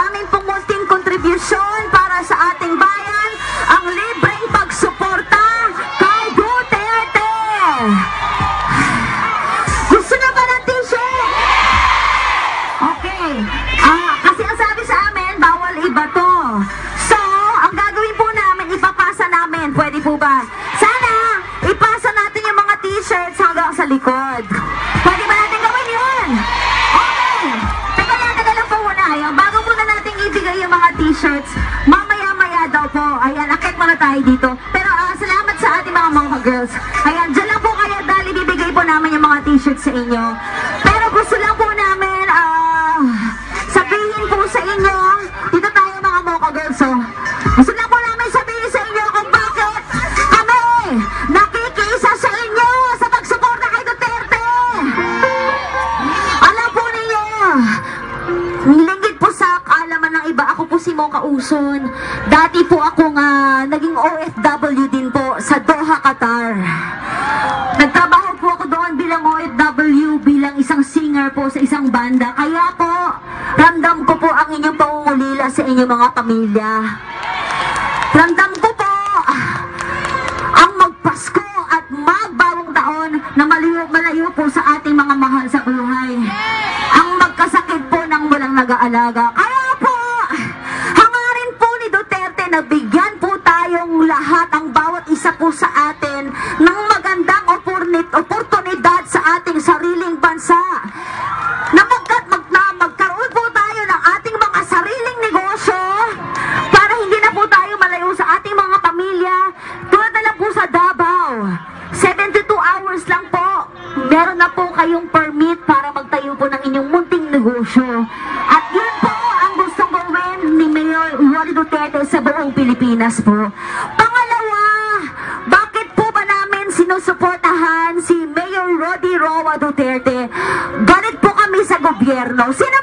aming pumunting kontribusyon para sa ating bayan, ang libreng pagsuporta kay Duterte. Gusto na ba ng t-shirt? Okay. Kasi ang sabi sa amin, bawal iba to. So, ang gagawin po namin, ipapasa namin. Pwede po ba? Sana, ipasa natin yung mga t-shirts hanggang sa likod. Pwede ba natin gawin yun? Okay. Teka lang po muna. Bago muna natin ibigay yung mga t-shirts, mamaya-maya daw po. Ayan, akit muna tayo dito. Pero salamat sa ating mga girls. Ayan, dyan lang po kayo dahil ibibigay po namin yung mga t-shirts sa inyo. Pero gusto lang po namin, sabihin po sa inyo, dito tayo mga Mocha girls, gusto lang po namin sabihin sa inyo kung bakit kami nakikiisa sa inyo sa pagsuporta kay Duterte. Alam po ninyo, linggit po sa kaalaman ng iba, ako po si Mocha Uson. Dati po ako naging OFW din po sa Doha, Qatar. Nagtrabaho po ako doon bilang OFW, bilang isang singer po sa isang banda. Kaya po, ramdam ko po ang inyong pangungulila sa inyong mga pamilya. Ramdam ko po ang magpasko at magbawang taon na malayo po sa ating mga mahal sa buhay. Ang magkasakit po ng walang nag-aalaga. Kaya po, hangarin po ni Duterte na bigyan po tayong lahat, ang bawat isa po sa atin, ng magandang oportunidad sa ating sariling bansa. Na magkaroon po tayo ng ating mga sariling negosyo para hindi na po tayo malayo sa ating mga pamilya. Tulad na lang po sa Davao, 72 hours lang po, meron na po kayong permit para magtayo po ng inyong munting negosyo. At yun po ang gustong gawin ni Mayor Rody Duterte sa buong Pilipinas po. Pangalawa, bakit po ba namin sinusuportahan si Mayor Rody Roa Duterte? Galit po kami sa gobyerno. Sino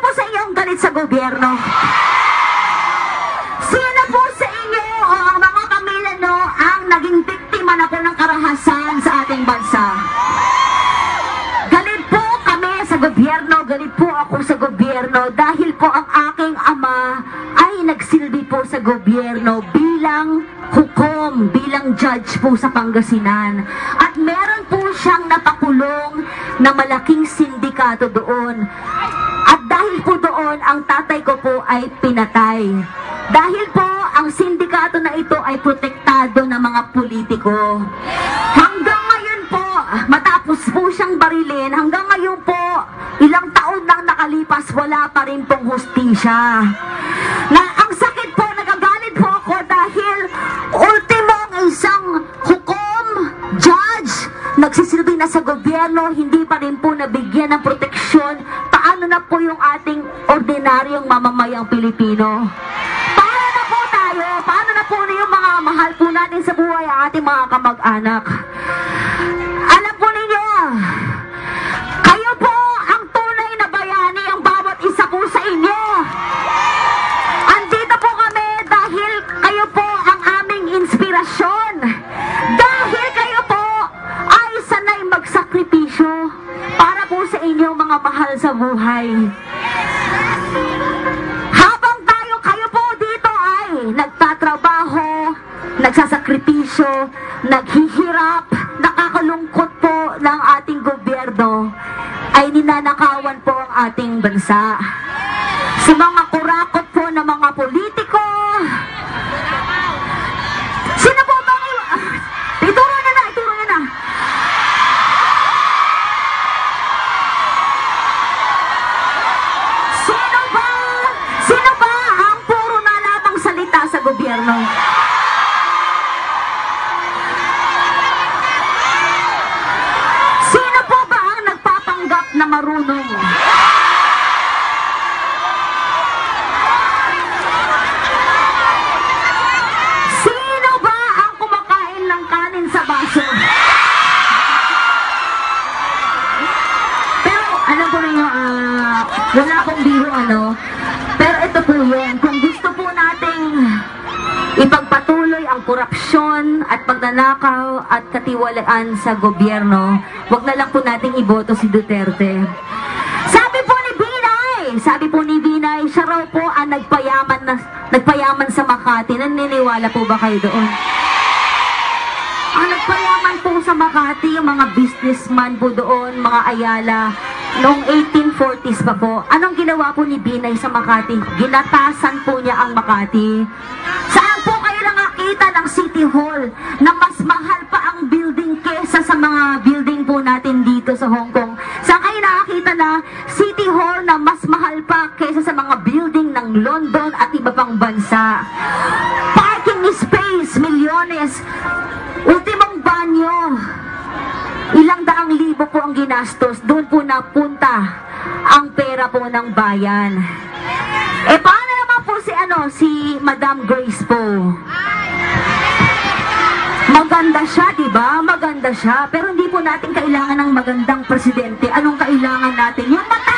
po sa inyo ang galit sa gobyerno? Sino po sa inyo o ang mga pamilya nyo ang naging biktima na po ng karahasan sa ating bansa? Galit po kami sa gobyerno, galit po ako sa gobyerno dahil po ang aking ama ay nagsilbi po sa gobyerno bilang hukom, bilang judge po sa Pangasinan. At meron po siyang napakulong na malaking sindikato doon. At dahil po doon, ang tatay ko po ay pinatay. Dahil po, ang sindikato na ito ay protektado ng mga politiko. Hanggang ngayon po, matapos po siyang barilin, hanggang ngayon po, ilang taon lang nakalipas, wala pa rin pong hustisya. Na ang sakit po, nagagalit po ako dahil ultimo ang isang hukom, judge, nagsisilbi na sa gobyerno, hindi pa rin po nabigyan ng proteksyon. Paano na po yung ating ordinaryong mamamayang Pilipino? Paano na po tayo? Paano na po yung mga mahal po natin sa buhay, ang ating mga kamag-anak? Alam po ninyo, kayo po ang tunay na bayani, ang bawat isa po sa inyo. Andito po kami dahil kayo po ang aming inspirasyon. Dahil kayo po ay sanay magsakripisyo para po sa inyong mga mahal sa buhay. Habang kayo po dito ay nagtatrabaho, nagsasakripisyo, naghihirap, nakakalungkot po ng ating gobyerno, ay ninanakawan po ang ating bansa. Sa mga kurakot po ng mga politiko, sino po ba? Ituro niya na. Sino ba ang puro na lamang salita sa gobyerno? Sino po ba ang nagpapanggap na marunong? Sino ba ang kumakain ng kanin sa baso? Pero alam ko rin yung wala akong biro pero ito po yun, kung gusto po nating ipagpatuloy ang korupsyon at pagnanakaw at katiwalaan sa gobyerno, wag na lang po nating iboto si Duterte. Sabi po ni Binay, siya raw po ang nagpayaman sa Makati. Naniniwala po ba kayo doon? Ang nagpayaman po sa Makati, yung mga businessman po doon, mga Ayala, noong 1840s pa po. Anong ginawa po ni Binay sa Makati? Ginatasan po niya ang Makati. Saan po kayo nakakita ng City Hall na mas mahal pa ang building kesa sa mga building po natin dito sa Hong Kong? Saan kayo nakakita na City Hall na mas mahal pa kesa sa mga building ng London at iba pang bansa? Parking space, milyones. Ultimong banyo, ilang daang libo po ang ginastos. Doon po napunta ang pera po ng bayan. Paano naman po si Madam Grace po? Maganda siya, diba? Maganda siya. Pero hindi po natin kailangan ng magandang presidente. Anong kailangan natin? Yung mata!